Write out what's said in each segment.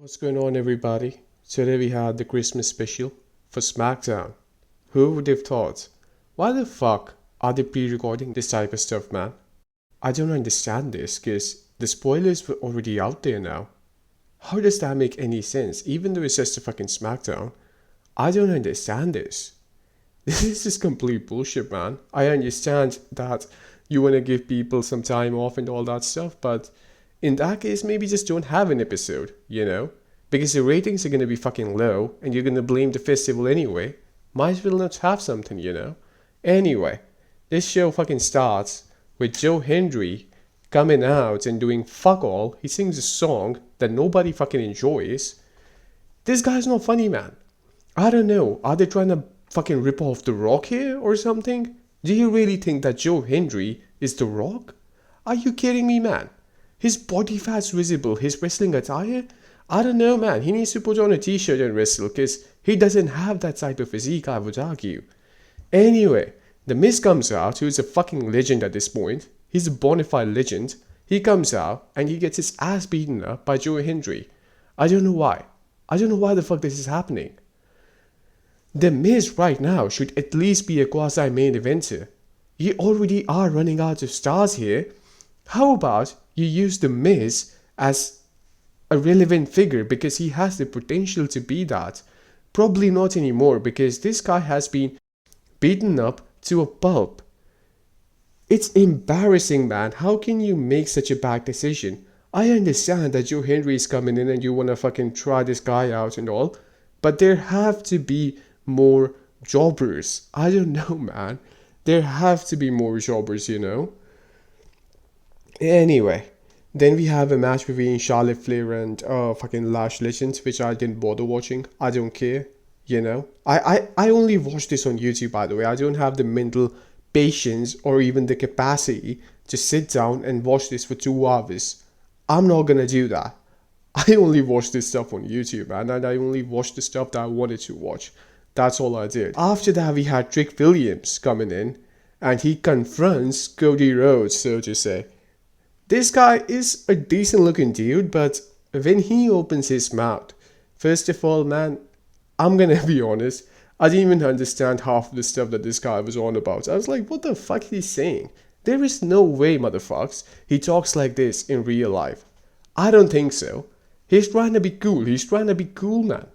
What's going on, everybody? Today we had the Christmas special for SmackDown. Who would have thought? Why the fuck are they pre-recording this type of stuff, man? I don't understand this because the spoilers were already out there now. How does that make any sense? Even though it's just a fucking SmackDown, I don't understand this. This is just complete bullshit, man. I understand that you want to give people some time off and all that stuff, but in that case, maybe just don't have an episode, you know? Because the ratings are going to be fucking low and you're going to blame the festival anyway. Might as well not have something, you know? Anyway, this show fucking starts with Joe Hendry coming out and doing fuck all. He sings a song that nobody fucking enjoys. This guy's not funny, man. I don't know. Are they trying to fucking rip off The Rock here or something? Do you really think that Joe Hendry is The Rock? Are you kidding me, man? His body fat's visible, his wrestling attire? I don't know, man. He needs to put on a t-shirt and wrestle because he doesn't have that type of physique, I would argue. Anyway, The Miz comes out, who's a fucking legend at this point. He's a bona fide legend. He comes out and he gets his ass beaten up by Joe Hendry. I don't know why. I don't know why the fuck this is happening. The Miz right now should at least be a quasi-main eventer. You already are running out of stars here. How about you use The Miz as a relevant figure because he has the potential to be that? Probably not anymore because this guy has been beaten up to a pulp. It's embarrassing, man. How can you make such a bad decision? I understand that Joe Hendry is coming in and you wanna fucking try this guy out and all, but there have to be more jobbers. I don't know, man. There have to be more jobbers, you know? Anyway, then we have a match between Charlotte Flair and fucking Lash Legends, which I didn't bother watching. I don't care, you know? I only watch this on YouTube, by the way. I don't have the mental patience or even the capacity to sit down and watch this for 2 hours. I'm not gonna do that. I only watch this stuff on YouTube, man, and I only watch the stuff that I wanted to watch. That's all I did. After that, we had Trick Williams coming in, and he confronts Cody Rhodes, so to say. This guy is a decent looking dude, but when he opens his mouth, first of all, man, I'm gonna be honest, I didn't even understand half of the stuff that this guy was on about. I was like, what the fuck is he saying? There is no way, motherfuckers, he talks like this in real life. I don't think so. He's trying to be cool. He's trying to be cool, man.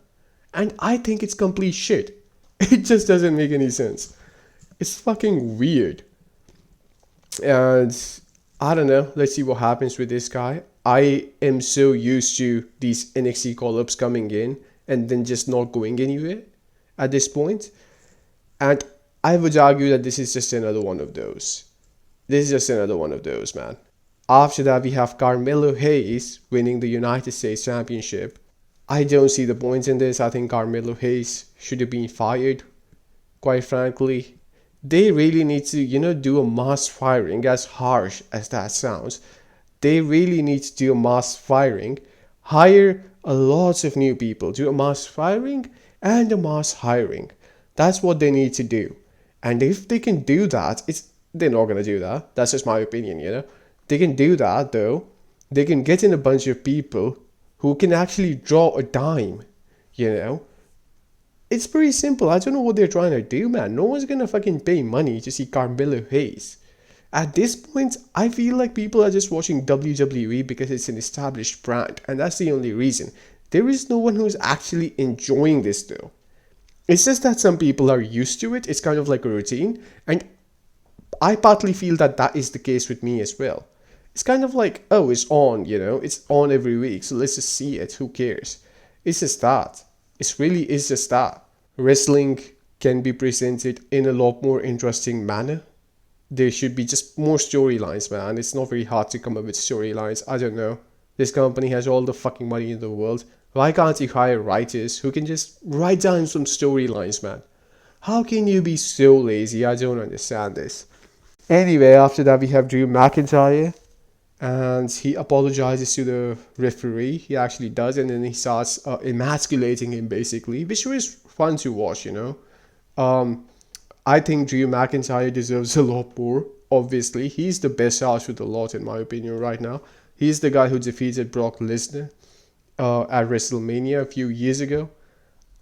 And I think it's complete shit. It just doesn't make any sense. It's fucking weird. And I don't know. Let's see what happens with this guy. I am so used to these NXT call-ups coming in and then just not going anywhere at this point. And I would argue that this is just another one of those. This is just another one of those, man. After that, we have Carmelo Hayes winning the United States Championship. I don't see the point in this. I think Carmelo Hayes should have been fired, quite frankly. They really need to, do a mass firing, as harsh as that sounds. They really need to do a mass firing, hire a lot of new people, do a mass firing and a mass hiring. That's what they need to do. And if they can do that, they're not going to do that. That's just my opinion, They can do that, though. They can get in a bunch of people who can actually draw a dime, It's pretty simple. I don't know what they're trying to do, man. No one's gonna fucking pay money to see Carmelo Hayes. At this point, I feel like people are just watching WWE because it's an established brand, and that's the only reason. There is no one who's actually enjoying this, though. It's just that some people are used to it. It's kind of like a routine, and I partly feel that that is the case with me as well. It's kind of like, oh, it's on, It's on every week, so let's just see it. Who cares? It's just that. It really is just that. Wrestling can be presented in a lot more interesting manner. There should be just more storylines, man. It's not very hard to come up with storylines. I don't know. This company has all the fucking money in the world. Why can't you hire writers who can just write down some storylines, man? How can you be so lazy? I don't understand this. Anyway, after that we have Drew McIntyre. And he apologizes to the referee. He actually does. And then he starts emasculating him, basically. Which was fun to watch, I think Drew McIntyre deserves a lot more. Obviously, he's the best out with a lot, in my opinion, right now. He's the guy who defeated Brock Lesnar. at WrestleMania a few years ago.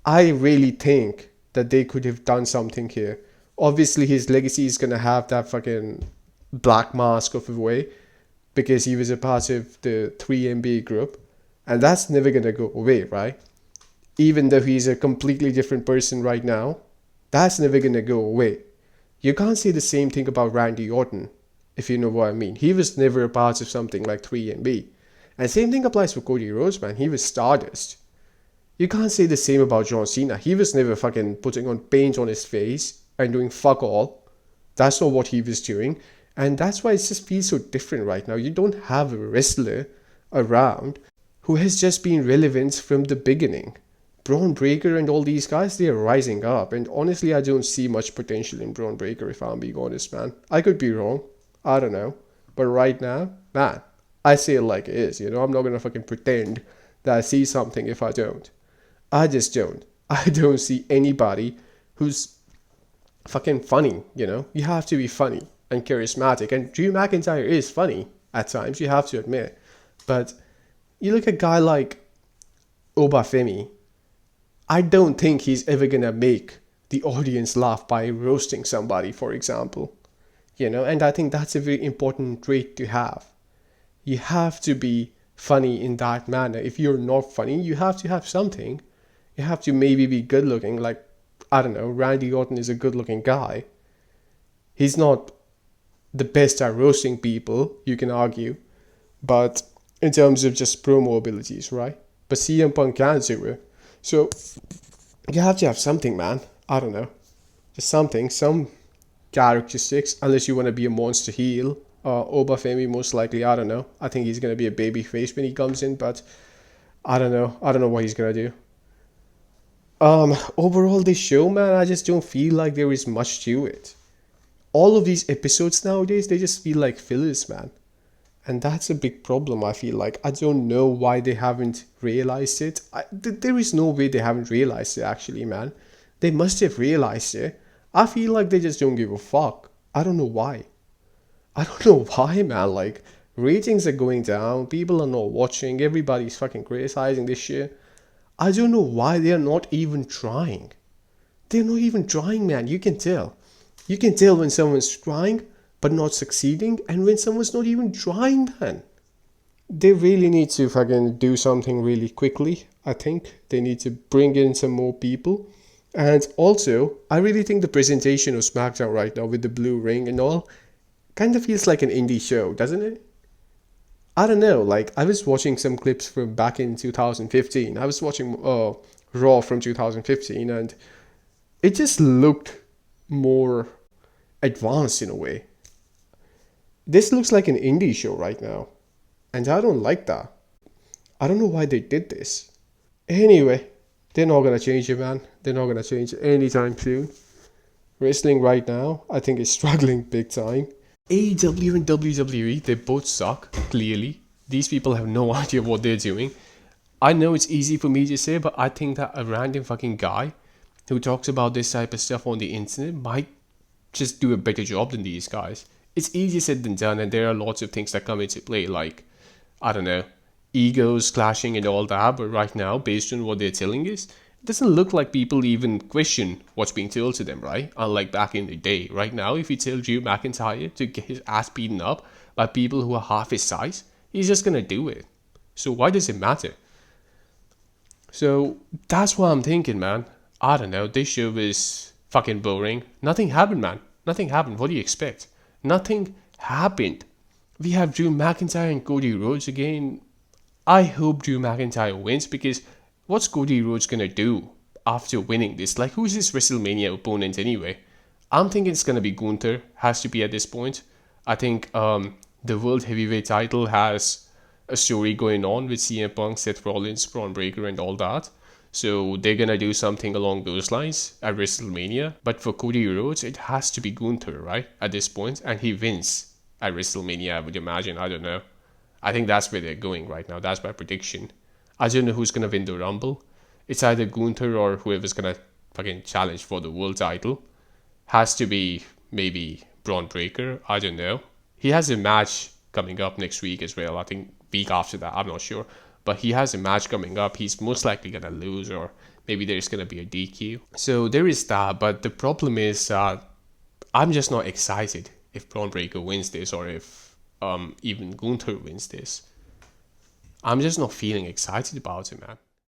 I really think that they could have done something here. Obviously, his legacy is gonna have that fucking black mask of a way because he was a part of the 3MB group, and that's never gonna go away, right? Even though he's a completely different person right now, that's never gonna go away. You can't say the same thing about Randy Orton, if you know what I mean. He was never a part of something like 3MB. And same thing applies for Cody Rhodes, man. He was Stardust. You can't say the same about John Cena. He was never fucking putting on paint on his face and doing fuck all. That's not what he was doing. And that's why it just feels so different right now. You don't have a wrestler around who has just been relevant from the beginning. Braun Breaker and all these guys, they are rising up. And honestly, I don't see much potential in Braun Breaker, if I'm being honest, man. I could be wrong. I don't know. But right now, man, I say it like it is. You know, I'm not going to fucking pretend that I see something if I don't. I just don't. I don't see anybody who's fucking funny, you know? You have to be funny and charismatic. And Drew McIntyre is funny at times, you have to admit. But you look at a guy like Obafemi, I don't think he's ever gonna make the audience laugh by roasting somebody, for example. You know, and I think that's a very important trait to have. You have to be funny in that manner. If you're not funny, you have to have something. You have to maybe be good looking, like, I don't know, Randy Orton is a good looking guy. He's not the best at roasting people, you can argue, but in terms of just promo abilities, right? But CM Punk can do it. So you have to have something, man. I don't know. Just something, some characteristics, unless you want to be a monster heel. Obafemi, most likely, I don't know. I think he's going to be a baby face when he comes in, but I don't know. I don't know what he's going to do. Overall, this show, man, I just don't feel like there is much to it. All of these episodes nowadays, they just feel like fillers, man. And that's a big problem, I feel like. I don't know why they haven't realized it. There is no way they haven't realized it, actually, man. They must have realized it. I feel like they just don't give a fuck. I don't know why. I don't know why, man. Like, ratings are going down. People are not watching. Everybody's fucking criticizing this shit. I don't know why they are not even trying. They're not even trying, man. You can tell. You can tell when someone's trying but not succeeding, and when someone's not even trying, man. They really need to fucking do something really quickly, I think. They need to bring in some more people. And also, I really think the presentation of SmackDown right now with the blue ring and all kind of feels like an indie show, doesn't it? I don't know, like, I was watching some clips from back in 2015. I was watching Raw from 2015, and it just looked more advanced in a way. This looks like an indie show right now, and I don't like that. I don't know why they did this. Anyway, they're not gonna change it, man. They're not gonna change it anytime soon. Wrestling right now, I think, is struggling big time. AEW and WWE, they both suck, clearly. These people have no idea what they're doing. I know it's easy for me to say, but I think that a random fucking guy who talks about this type of stuff on the internet might just do a better job than these guys. It's easier said than done, and there are lots of things that come into play, like, I don't know, egos clashing and all that, but right now, based on what they're telling us, it doesn't look like people even question what's being told to them, right? Unlike back in the day. Right now, if you tell Drew McIntyre to get his ass beaten up by people who are half his size, he's just gonna do it. So why does it matter? So that's what I'm thinking, man. I don't know, this show is fucking boring. Nothing happened, man. Nothing happened. What do you expect? Nothing happened. We have Drew McIntyre and Cody Rhodes again. I hope Drew McIntyre wins, because what's Cody Rhodes gonna do after winning this? Like, who's his WrestleMania opponent anyway? I'm thinking it's gonna be Gunther. Has to be at this point. I think the World Heavyweight title has a story going on with CM Punk, Seth Rollins, Braun Breaker, and all that. So they're gonna do something along those lines at WrestleMania. But for Cody Rhodes, it has to be Gunther, right? At this point, and he wins at WrestleMania, I would imagine. I don't know. I think that's where they're going right now. That's my prediction. I don't know who's gonna win the Rumble. It's either Gunther or whoever's gonna fucking challenge for the world title. Has to be maybe Braun Breaker. I don't know. He has a match coming up next week as well. I think week after that. I'm not sure. but he has a match coming up. He's most likely gonna lose, or maybe there's gonna be a DQ. So there is that. But the problem is, I'm just not excited if Braun Breaker wins this, or if even Gunther wins this. I'm just not feeling excited about it, man.